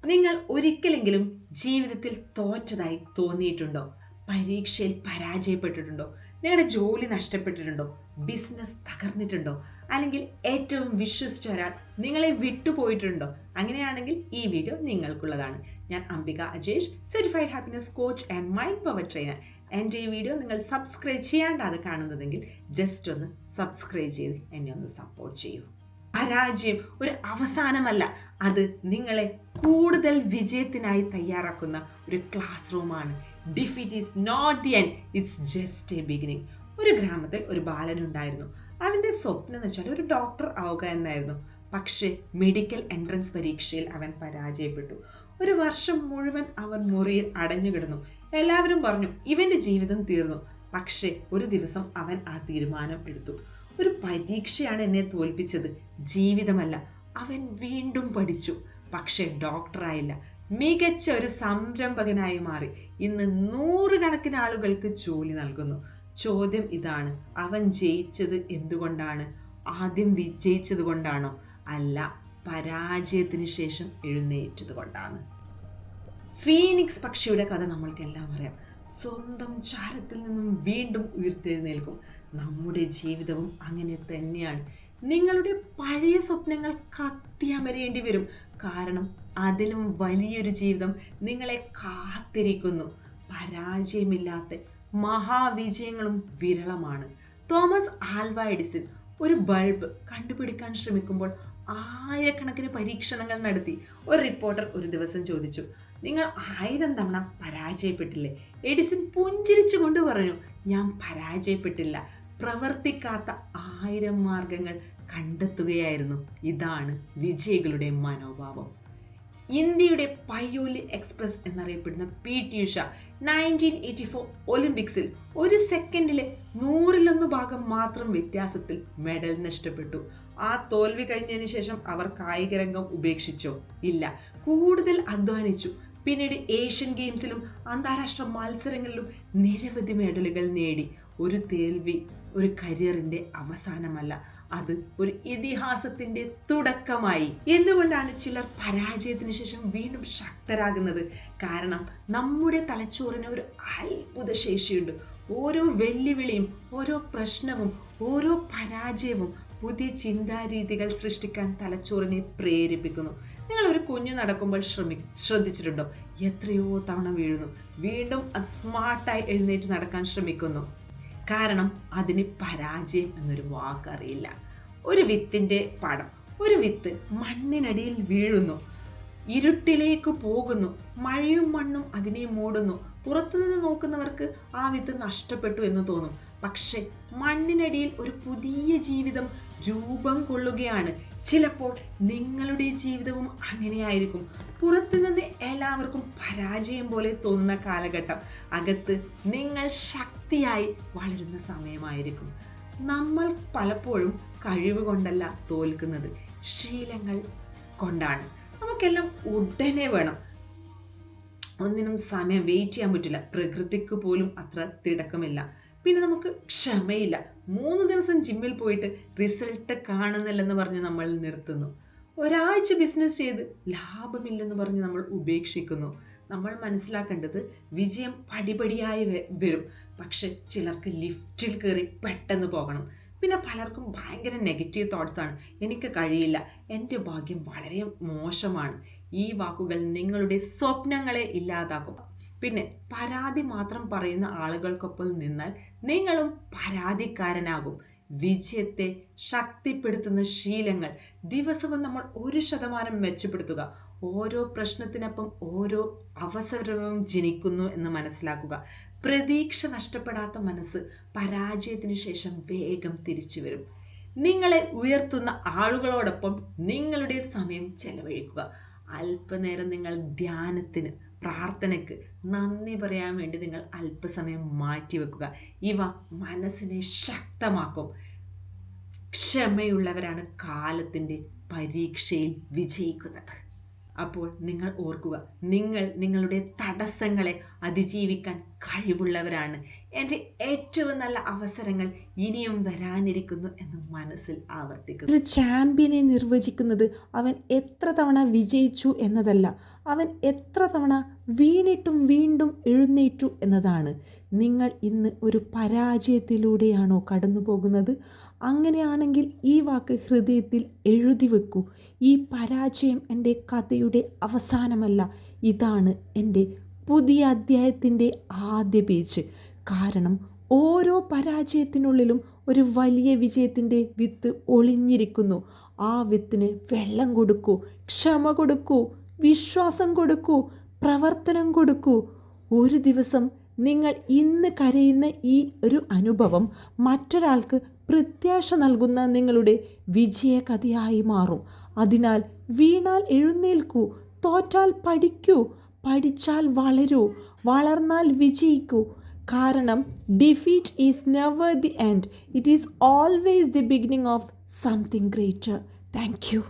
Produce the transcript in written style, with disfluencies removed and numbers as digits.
നിങ്ങൾ ഒരിക്കലെങ്കിലും ജീവിതത്തിൽ തോറ്റതായി തോന്നിയിട്ടുണ്ടോ? പരീക്ഷയിൽ പരാജയപ്പെട്ടിട്ടുണ്ടോ? നിങ്ങളുടെ ജോലി നഷ്ടപ്പെട്ടിട്ടുണ്ടോ? ബിസിനസ് തകർന്നിട്ടുണ്ടോ? അല്ലെങ്കിൽ ഏറ്റവും വിശ്വസിച്ച ഒരാൾ നിങ്ങളെ വിട്ടുപോയിട്ടുണ്ടോ? അങ്ങനെയാണെങ്കിൽ ഈ വീഡിയോ നിങ്ങൾക്കുള്ളതാണ്. ഞാൻ Ambika Ajesh, certified happiness coach and mind power trainer. എൻ്റെ ഈ വീഡിയോ നിങ്ങൾ സബ്സ്ക്രൈബ് ചെയ്യാണ്ടാണ് കാണുന്നതെങ്കിൽ ജസ്റ്റ് ഒന്ന് സബ്സ്ക്രൈബ് ചെയ്ത് എന്നെ ഒന്ന് സപ്പോർട്ട് ചെയ്യൂ. പരാജയം ഒരു അവസാനമല്ല, അത് നിങ്ങളെ കൂടുതൽ വിജയത്തിനായി തയ്യാറാക്കുന്ന ഒരു ക്ലാസ് റൂമാണ്. Defeat is not the end, it's just a beginning. ഒരു ഗ്രാമത്തിൽ ഒരു ബാലനുണ്ടായിരുന്നു. അവൻ്റെ സ്വപ്നം എന്ന് വെച്ചാൽ ഒരു ഡോക്ടർ ആവുക എന്നായിരുന്നു. പക്ഷേ മെഡിക്കൽ എൻട്രൻസ് പരീക്ഷയിൽ അവൻ പരാജയപ്പെട്ടു. ഒരു വർഷം മുഴുവൻ അവൻ മുറിയിൽ അടഞ്ഞുകിടന്നു. എല്ലാവരും പറഞ്ഞു ഇവൻ്റെ ജീവിതം തീർന്നു. പക്ഷേ ഒരു ദിവസം അവൻ ആ തീരുമാനം എടുത്തു. ഒരു പരീക്ഷയാണ് എന്നെ തോൽപ്പിച്ചത്, ജീവിതമല്ല. അവൻ വീണ്ടും പഠിച്ചു, പക്ഷേ ഡോക്ടറായില്ല. മികച്ച ഒരു സംരംഭകനായി മാറി. ഇന്ന് നൂറുകണക്കിന് ആളുകൾക്ക് ജോലി നൽകുന്നു. ചോദ്യം ഇതാണ്, അവൻ ജയിച്ചത് എന്തുകൊണ്ടാണ്? ആദ്യം വിജയിച്ചത് കൊണ്ടാണോ? അല്ല, പരാജയത്തിന് ശേഷം എഴുന്നേറ്റത് കൊണ്ടാണ്. ഫീനിക്സ് പക്ഷിയുടെ കഥ നമ്മൾക്കെല്ലാം അറിയാം. സ്വന്തം ചാരത്തിൽ നിന്നും വീണ്ടും ഉയർത്തെഴുന്നേൽക്കും. നമ്മുടെ ജീവിതവും അങ്ങനെ തന്നെയാണ്. നിങ്ങളുടെ പഴയ സ്വപ്നങ്ങൾ കത്തിയമരേണ്ടി വരും, കാരണം അതിലും വലിയൊരു ജീവിതം നിങ്ങളെ കാത്തിരിക്കുന്നു. പരാജയമില്ലാത്ത മഹാവിജയങ്ങളും വിരളമാണ്. തോമസ് ആൽവ എഡിസൺ ഒരു ബൾബ് കണ്ടുപിടിക്കാൻ ശ്രമിക്കുമ്പോൾ ആയിരക്കണക്കിന് പരീക്ഷണങ്ങൾ നടത്തി. ഒരു റിപ്പോർട്ടർ ഒരു ദിവസം ചോദിച്ചു, നിങ്ങൾ 1000 തവണ പരാജയപ്പെട്ടില്ലേ? എഡിസൺ പുഞ്ചിരിച്ചുകൊണ്ട് പറഞ്ഞു, ഞാൻ പരാജയപ്പെട്ടില്ല, പ്രവർത്തിക്കാത്ത 1000 മാർഗങ്ങൾ കണ്ടെത്തുകയായിരുന്നു. ഇതാണ് വിജയികളുടെ മനോഭാവം. ഇന്ത്യയുടെ പയ്യോലി എക്സ്പ്രസ് എന്നറിയപ്പെടുന്ന PT ഉഷ 1984 ഒളിമ്പിക്സിൽ ഒരു സെക്കൻഡിലെ 100% മാത്രം വ്യത്യാസത്തിൽ മെഡൽ നഷ്ടപ്പെട്ടു. ആ തോൽവി കഴിഞ്ഞതിന് ശേഷം അവർ കായികരംഗം ഉപേക്ഷിച്ചോ? ഇല്ല, കൂടുതൽ അധ്വാനിച്ചു. പിന്നീട് ഏഷ്യൻ ഗെയിംസിലും അന്താരാഷ്ട്ര മത്സരങ്ങളിലും നിരവധി മെഡലുകൾ നേടി. ഒരു തോൽവി ഒരു കരിയറിന്റെ അവസാനമല്ല, അത് ഒരു ഇതിഹാസത്തിന്റെ തുടക്കമായി. എന്തുകൊണ്ടാണ് ചിലർ പരാജയത്തിന് ശേഷം വീണ്ടും ശക്തരാകുന്നത്? കാരണം നമ്മുടെ തലച്ചോറിന് ഒരു അത്ഭുത ശേഷിയുണ്ട്. ഓരോ വെല്ലുവിളിയും, ഓരോ പ്രശ്നവും, ഓരോ പരാജയവും പുതിയ ചിന്താരീതികൾ സൃഷ്ടിക്കാൻ തലച്ചോറിനെ പ്രേരിപ്പിക്കുന്നു. നിങ്ങൾ ഒരു കുഞ്ഞു നടക്കുമ്പോൾ ശ്രദ്ധിച്ചിട്ടുണ്ടോ? എത്രയോ തവണ വീഴുന്നു, വീണ്ടും അത് സ്മാർട്ടായി എഴുന്നേറ്റ് നടക്കാൻ ശ്രമിക്കുന്നു. കാരണം അതിന് പരാജയം എന്നൊരു വാക്കറിയില്ല. ഒരു വിത്തിൻ്റെ പടം. ഒരു വിത്ത് മണ്ണിനടിയിൽ വീഴുന്നു, ഇരുട്ടിലേക്ക് പോകുന്നു, മഴയും മണ്ണും അതിനെ മൂടുന്നു. പുറത്തുനിന്ന് നോക്കുന്നവർക്ക് ആ വിത്ത് നഷ്ടപ്പെട്ടു എന്ന് തോന്നും. പക്ഷെ മണ്ണിനടിയിൽ ഒരു പുതിയ ജീവിതം രൂപം കൊള്ളുകയാണ്. ചിലപ്പോൾ നിങ്ങളുടെ ജീവിതവും അങ്ങനെയായിരിക്കും. പുറത്തുനിന്ന് എല്ലാവർക്കും പരാജയം പോലെ തോന്നുന്ന കാലഘട്ടം, അകത്ത് നിങ്ങൾ ശക്തിയായി വളരുന്ന സമയമായിരിക്കും. നമ്മൾ പലപ്പോഴും കഴിവ് കൊണ്ടല്ല തോൽക്കുന്നത്, ശീലങ്ങൾ കൊണ്ടാണ്. നമുക്കെല്ലാം ഉടനെ വേണം, ഒന്നിനും സമയം വെയിറ്റ് ചെയ്യാൻ പറ്റില്ല. പ്രകൃതിക്ക് പോലും അത്ര തിടക്കമില്ല. പിന്നെ നമുക്ക് ക്ഷമയില്ല. 3 ദിവസം ജിമ്മിൽ പോയിട്ട് റിസൾട്ട് കാണുന്നില്ലെന്ന് പറഞ്ഞ് നമ്മൾ നിർത്തുന്നു. ഒരാഴ്ച ബിസിനസ് ചെയ്ത് ലാഭമില്ലെന്ന് പറഞ്ഞ് നമ്മൾ ഉപേക്ഷിക്കുന്നു. നമ്മൾ മനസ്സിലാക്കേണ്ടത് വിജയം പടിപടിയായി വരും. പക്ഷെ ചിലർക്ക് ലിഫ്റ്റിൽ കയറി പെട്ടെന്ന് പോകണം. പിന്നെ പലർക്കും ഭയങ്കര നെഗറ്റീവ് തോട്ട്സ് ആണ്. എനിക്ക് കഴിയില്ല, എൻ്റെ ഭാഗ്യം വളരെ മോശമാണ്. ഈ വാക്കുകൾ നിങ്ങളുടെ സ്വപ്നങ്ങളെ ഇല്ലാതാക്കും. പിന്നെ പരാതി മാത്രം പറയുന്ന ആളുകൾക്കൊപ്പം നിന്നാൽ നിങ്ങളും പരാതിക്കാരനാകും. വിജയത്തെ ശക്തിപ്പെടുത്തുന്ന ശീലങ്ങൾ. ദിവസവും നമ്മൾ 1% മെച്ചപ്പെടുത്തുക. ഓരോ പ്രശ്നത്തിനൊപ്പം ഓരോ അവസരവും ജനിക്കുന്നു എന്ന് മനസ്സിലാക്കുക. പ്രതീക്ഷ നഷ്ടപ്പെടാത്ത മനസ്സ് പരാജയത്തിന് ശേഷം വേഗം തിരിച്ചു വരും. നിങ്ങളെ ഉയർത്തുന്ന ആളുകളോടൊപ്പം നിങ്ങളുടെ സമയം ചെലവഴിക്കുക. അല്പനേരം നിങ്ങൾ ധ്യാനത്തിന്, പ്രാർത്ഥനയ്ക്ക്, നന്ദി പറയാൻ വേണ്ടി നിങ്ങൾ അല്പസമയം മാറ്റിവെക്കുക. ഇവ മനസ്സിനെ ശക്തമാക്കും. ക്ഷമയുള്ളവരാണ് കാലത്തിൻ്റെ പരീക്ഷയിൽ വിജയിക്കുന്നത്. അപ്പോൾ നിങ്ങൾ ഓർക്കുക, നിങ്ങൾ നിങ്ങളുടെ തടസ്സങ്ങളെ അതിജീവിക്കാൻ കഴിവുള്ളവരാണ്. എൻ്റെ ഏറ്റവും നല്ല അവസരങ്ങൾ ഇനിയും വരാനിരിക്കുന്നു എന്ന് മനസ്സിൽ ആവർത്തിക്കുക. ഒരു ചാമ്പ്യനെ നിർവചിക്കുന്നത് അവൻ എത്ര തവണ വിജയിച്ചു എന്നതല്ല, അവൻ എത്ര തവണ വീണിട്ടും വീണ്ടും എഴുന്നേറ്റു എന്നതാണ്. നിങ്ങൾ ഇന്ന് ഒരു പരാജയത്തിലൂടെയാണോ കടന്നു പോകുന്നത്? അങ്ങനെയാണെങ്കിൽ ഈ വാക്ക് ഹൃദയത്തിൽ എഴുതി വെക്കൂ. ഈ പരാജയം എൻ്റെ കഥയുടെ അവസാനമല്ല, ഇതാണ് എൻ്റെ പുതിയ അധ്യായത്തിൻ്റെ ആദ്യ പേജ്. കാരണം ഓരോ പരാജയത്തിനുള്ളിലും ഒരു വലിയ വിജയത്തിൻ്റെ വിത്ത് ഒളിഞ്ഞിരിക്കുന്നു. ആ വിത്തിന് വെള്ളം കൊടുക്കൂ, ക്ഷമ കൊടുക്കൂ, വിശ്വാസം കൊടുക്കൂ, പ്രവർത്തനം കൊടുക്കൂ. ഒരു ദിവസം നിങ്ങൾ ഇന്ന് കരയുന്ന ഈ ഒരു അനുഭവം മറ്റൊരാൾക്ക് പ്രത്യാശ നൽകുന്ന നിങ്ങളുടെ വിജയകഥയായി മാറും. അതിനാൽ വീണാൽ എഴുന്നേൽക്കൂ, തോറ്റാൽ പഠിക്കൂ, പഠിച്ചാൽ വളരൂ, വളർന്നാൽ വിജയിക്കൂ. കാരണം defeat is never the end, it is always the beginning of something greater. Thank you.